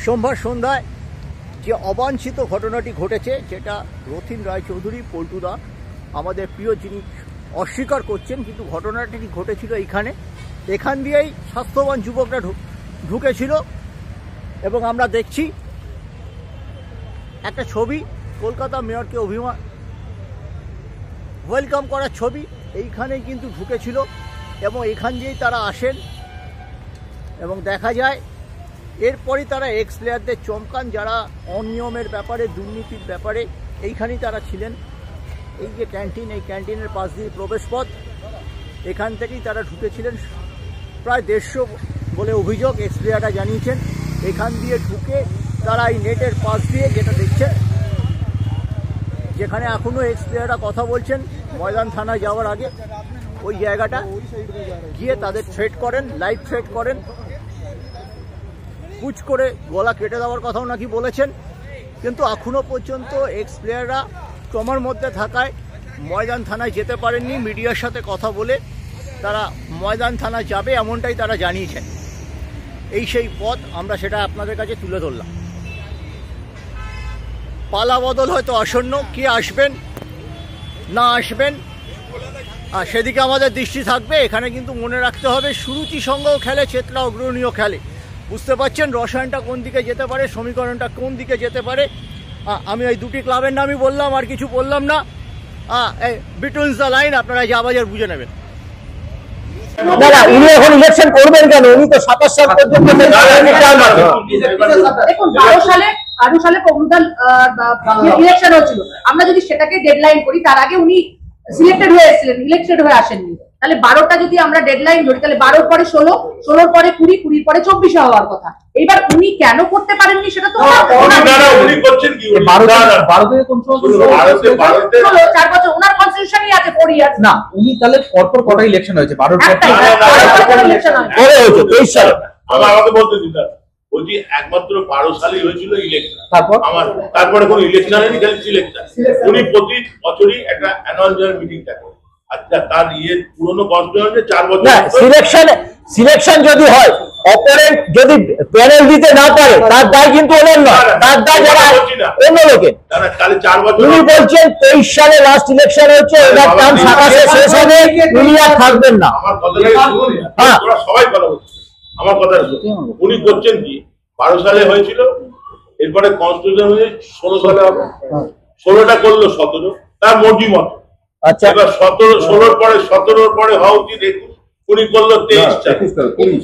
সোমবার সন্ধ্যায় যে অবাঞ্ছিত ঘটনাটি ঘটেছে, যেটা রথীন রায়চৌধুরী পল্টুদা আমাদের প্রিয়, যিনি অস্বীকার করছেন, কিন্তু ঘটনাটি ঘটেছিল এখান দিয়েই স্বাস্থ্যবান যুবকরা ঢুকেছিল। এবং আমরা দেখছি একটা ছবি, কলকাতা মেয়রকে ওয়েলকাম করার ছবি, এইখানেই কিন্তু ঢুকেছিল এবং এখান দিয়েই তারা আসেন এবং দেখা যায় এরপরই তারা এক্স প্লেয়ারদের চমকান, যারা অনিয়মের ব্যাপারে, দুর্নীতির ব্যাপারে এইখানেই তারা ছিলেন। এই যে ক্যান্টিন, এই ক্যান্টিনের পাশ দিয়ে প্রবেশপথ, এখান থেকেই তারা ঢুকেছিলেন। প্রায় 150 বলে অভিযোগ, এক্স প্লেয়াররা জানিয়েছেন। এখান দিয়ে ঢুকে তারা এই নেটের পাশ দিয়ে, যেটা দেখছেন, যেখানে এখনও এক্স প্লেয়াররা কথা বলছেন ময়দান থানায় যাওয়ার আগে, ওই জায়গাটা গিয়ে তাদের থ্রেট করেন, লাইভ থ্রেট করেন, কুচ করে গলা কেটে দেওয়ার কথাও নাকি বলেছেন। কিন্তু এখনও পর্যন্ত এক্স প্লেয়াররা ট্রমার মধ্যে থাকায় ময়দান থানায় যেতে পারেননি। মিডিয়ার সাথে কথা বলে তারা ময়দান থানায় যাবে, এমনটাই তারা জানিয়েছেন। এই সেই পথ, আমরা সেটা আপনাদের কাছে তুলে ধরলাম। পালা বদল হয়তো আসন্ন, কে আসবেন না আসবেন সেদিকে আমাদের দৃষ্টি থাকবে। এখানে কিন্তু মনে রাখতে হবে, সুরুচি সঙ্গেও খেলে, চেতনা অগ্রণীয় খেলে। বুঝতে পারছেন রসায়নটা কোন দিকে যেতে পারে, সমীকরণটা কোন দিকে যেতে পারে। আমি ওই দুটি ক্লাবের নামই বললাম, আর কিছু বললাম না। বিটুইন দ্য লাইন আপনারা যা বাজার বুঝে নেবেন। না, উনি এখন ইলেকশন করবেন কেন? উনি তো 27 সাল পর্যন্ত দেখুন, 12 সালে ইলেকশন হচ্ছিল। আমরা যদি সেটাকে ডেডলাইন করি, তার আগে উনি সিলেক্টেড হয়ে এসেছিলেন, ইলেকটেড হয়ে আসেননি। তাহলে 12টা যদি আমরা ডেডলাইন ধরি, তাহলে 12 পরে 16, 16 পরে 20, 20 পরে 24 হওয়ার কথা। এবার উনি কেন করতে পারেননি সেটা তো উনি করছেন কি? 12 কোন ভারতে 4 বছর ওনার কনস্টিটিউশনই আছে 4 ইয়ার্স। না, উনি তাহলে পরপর কটা ইলেকশন হয়েছে? 12 ইলেকশন হয়। তেইশ সালে। আমাকে বলতে দিন, বলছি একমাত্র 12 সালেই হয়েছিল ইলেকশন। তারপরে কোনো ইলেকশন হয়নি, খালি সিলেকশন। উনি প্রতি বছরই একটা অ্যানুয়াল জেনারেল মিটিং থাকে। আচ্ছা, তার পুরনো কনস্টিটিউশনে 4 বছর সিলেকশন যদি হয়, অপারেন্ট যদি প্যানেল দিতে না পারে, তার দায় কিন্তু ওনার নয়, তার দায় যারা অন্য লোকের। তাহলে 4 বছর উনি বলছেন 23 সালে লাস্ট ইলেকশন হচ্ছে, ওনার টার্ম 27 শেষ হবে, উনি আর থাকবেন না। আমার কথাটা শুনুন, তোরা সবাই কথা বলছেন, আমার কথা শুনুন। উনি করছেন কি, 12 সালে হয়েছিল, এরপরে কনস্টিটিউশন হয়ে 16 সালে হবে। 16টা করলো 17, তার মর্জি মতো। আচ্ছা, এবার 16 পরে 17 পরে হওয়া উচিত 21, উনি করলো 23 সালে, 20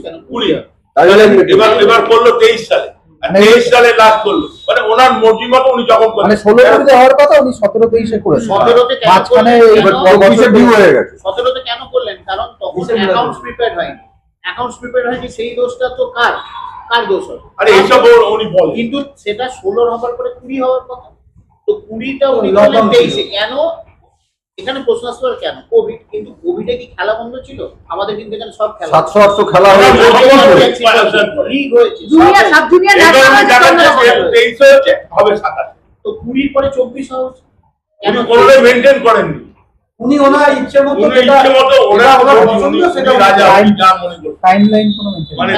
এবার করলো 23 সালে, 23 সালে লাস্ট করলো। মানে ওনার মর্জি মতো উনি যখন মানে 16 হওয়ার কথা, উনি 17-23 করেছেন। 17তে মাঝখানে ডিউ হয়ে গেছে। 17তে কেন করলেন? কারণ তখন অ্যাকাউন্টস প্রিপেয়ার হয়নি। অ্যাকাউন্টস প্রিপেয়ার হয়নি, সেই দোষটা তো কার দোষ হবে? আরে এইসব উনি বলেন, কিন্তু সেটা 16 হবার পরে 20 হওয়ার কথা। তো 20টা উনি করলেন 23-এ। কেন? এখানে প্রশ্ন আসলো কেন? কোভিড। কিন্তু কোভিডে কি খেলা বন্ধ ছিল? আমাদের কিন্তু এখানে সব খেলা 700-800 খেলা লিগ হয়েছে, জুনিয়র সাব জুনিয়র ন্যাশনাল হয়েছে, হবে 27। তো 20 পরে 24 হচ্ছে কেন? কোনোটাই মেইনটেইন করেননি উনি। ওনার ইচ্ছে মতো ওনার পছন্দ, সেটা রাজা যা মনে করেন। টাইমলাইন কোনো মেইনটেইন মানে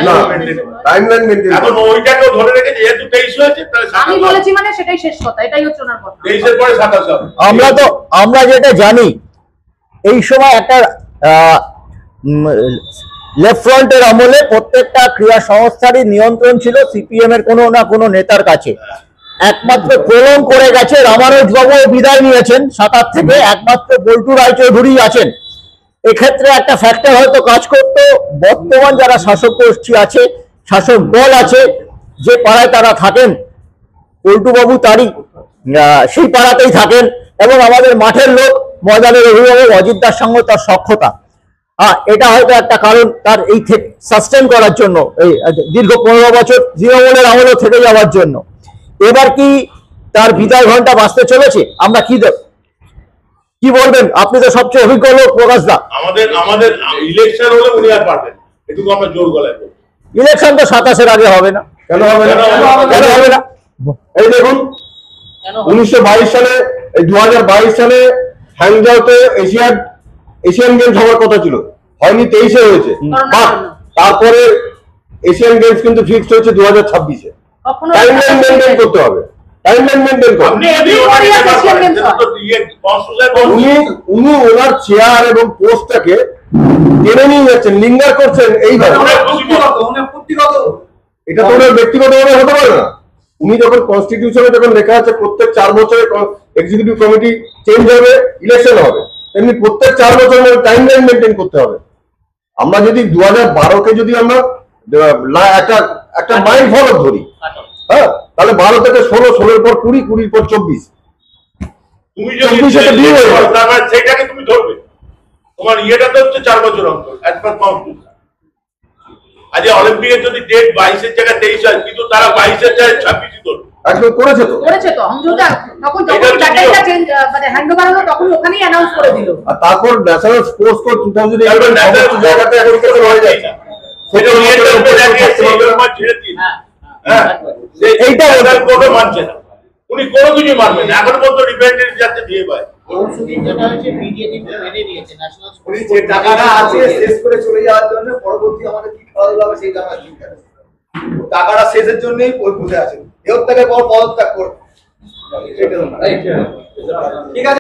টাইমলাইন মেইনটেইন এখন ওইটাকেও ধরে রেখেছে, যেহেতু 23 হয়েছে তাহলে আমি বলেছি, মানে সেটাই শেষ কথা, এটাই হচ্ছে ওনার কথা। 23 এর পরে 27 হবে। আমরা যেটা জানি, এই সময় একটা লেফট ফ্রন্টের আমলে প্রত্যেকটা ক্রীড়া সংস্থারই নিয়ন্ত্রণ ছিল সিপিএম এর কোনো না কোনো নেতার কাছে। একমাত্র প্রলং করে গেছে, রামানুজ বাবু বিদায় নিয়েছেন 27 থেকে, একমাত্র পল্টু রায়চৌধুরী আছেন। এক্ষেত্রে একটা ফ্যাক্টর হয়তো কাজ করতো, বর্তমান যারা শাসক গোষ্ঠী আছে, শাসক দল আছে, যে পাড়ায় তারা থাকেন, পল্টু বাবু তারই সেই পাড়াতেই থাকেন, এবং আমাদের মাঠের লোক, ময়দানের অভিভাবক অজিত দার সঙ্গে তার সখ্যতা, এটা হয়তো একটা কারণ তার এই সাস্টেন করার জন্য, এই দীর্ঘ 15 বছর তৃণমূলের আমলে থেকে যাওয়ার জন্য। এবার কি তার বিদায় ঘন্টা বাজতে চলেছে? আমরা কি বলবেন? আপনি তো সবচেয়ে অভিজ্ঞ লোক, প্রকাশ দা। আমাদের ইলেকশন হলে উনি আর পারবেন, এটুকু আমরা জোর গলায় বলবো। ইলেকশন তো 27-এর আগে হবে না। কেন হবে না? এই দেখুন, 1922 সালে, 2022 সালে হ্যাংজাওতে এশিয়ান গেমস হওয়ার কথা ছিল, হয়নি, 23-এ হয়েছে। তারপরে এশিয়ান গেমস কিন্তু ফিক্সড হয়েছে 2026-এ। কখনো টাইমলাইন মেনটেন করতে হবে, টাইমলাইন মেনটেন করতে আপনি যদি ওনাকে ব্যাপার করেন, সেটা তো কনস্টিটিউশন উনি ওনার চেয়ার এবং পোস্টটাকে টেনে নিয়ে যাচ্ছেন, লিঙ্গার করছেন এইভাবে। এটা তো ওনার ব্যক্তিগতভাবে হতে পারে না। উনি যখন কনস্টিটিউশনে যখন লেখা আছে প্রত্যেক 4 বছরে এক্সিকিউটিভ কমিটি চেঞ্জ হবে, ইলেকশন হবে, তেমনি প্রত্যেক 4 বছর টাইমলাইন মেনটেন করতে হবে। আমরা যদি 2012-কে যদি আমরা একটা মাইল ফলক ধরি, হ্যাঁ, তাহলে 12 থেকে 16, 16-এর পর 20, 20-এর পর 24, তুমি যদি 24-এ বিয়ে হয়ে যাবে। তারপর সেটাকে তুমি ধরবে, তোমার ইয়েটা তো হচ্ছে 4 বছর অন্তর অ্যাজ পার কনস্টিটিউশন। আজ অলিম্পিকের যদি ডেট 22-এর জায়গায় 23 হয়, কিন্তু তারা 22-এর জায়গায় 26-ই ধরবে। একদম করেছে তো হংজুটা তখন যখন ব্যাটারিটা চেঞ্জ মানে হ্যান্ডওভার হলো তখন ওখানেই অ্যানাউন্স করে দিল। আর তারপর ন্যাশনাল স্পোর্টস কোড 2011 সমস্ত জায়গাতে অ্যাপ্লিকেশন হয়ে যায়। সেটা নিয়ন্ত্রণ করে দিয়ে সেইগুলো মাছ ছেড়ে দিন। হ্যাঁ, এইটা ওদের কোর্টে মানছে না, উনি কোনো কিছু মানবেন না। এখন পর্যন্ত ডিপেন্ডেন্ট যাতে দিয়ে পায়। উনি যে টাকাটা আছে শেষ করে চলে যাওয়ার জন্য পরবর্তী আমাদের কি খেলাধুলা হবে সেই জায়গা চিন্তা করে। টাকাটা শেষের জন্যই ওই বসে আছেন, এর থেকে পর পদত্যাগ করবে। ঠিক আছে।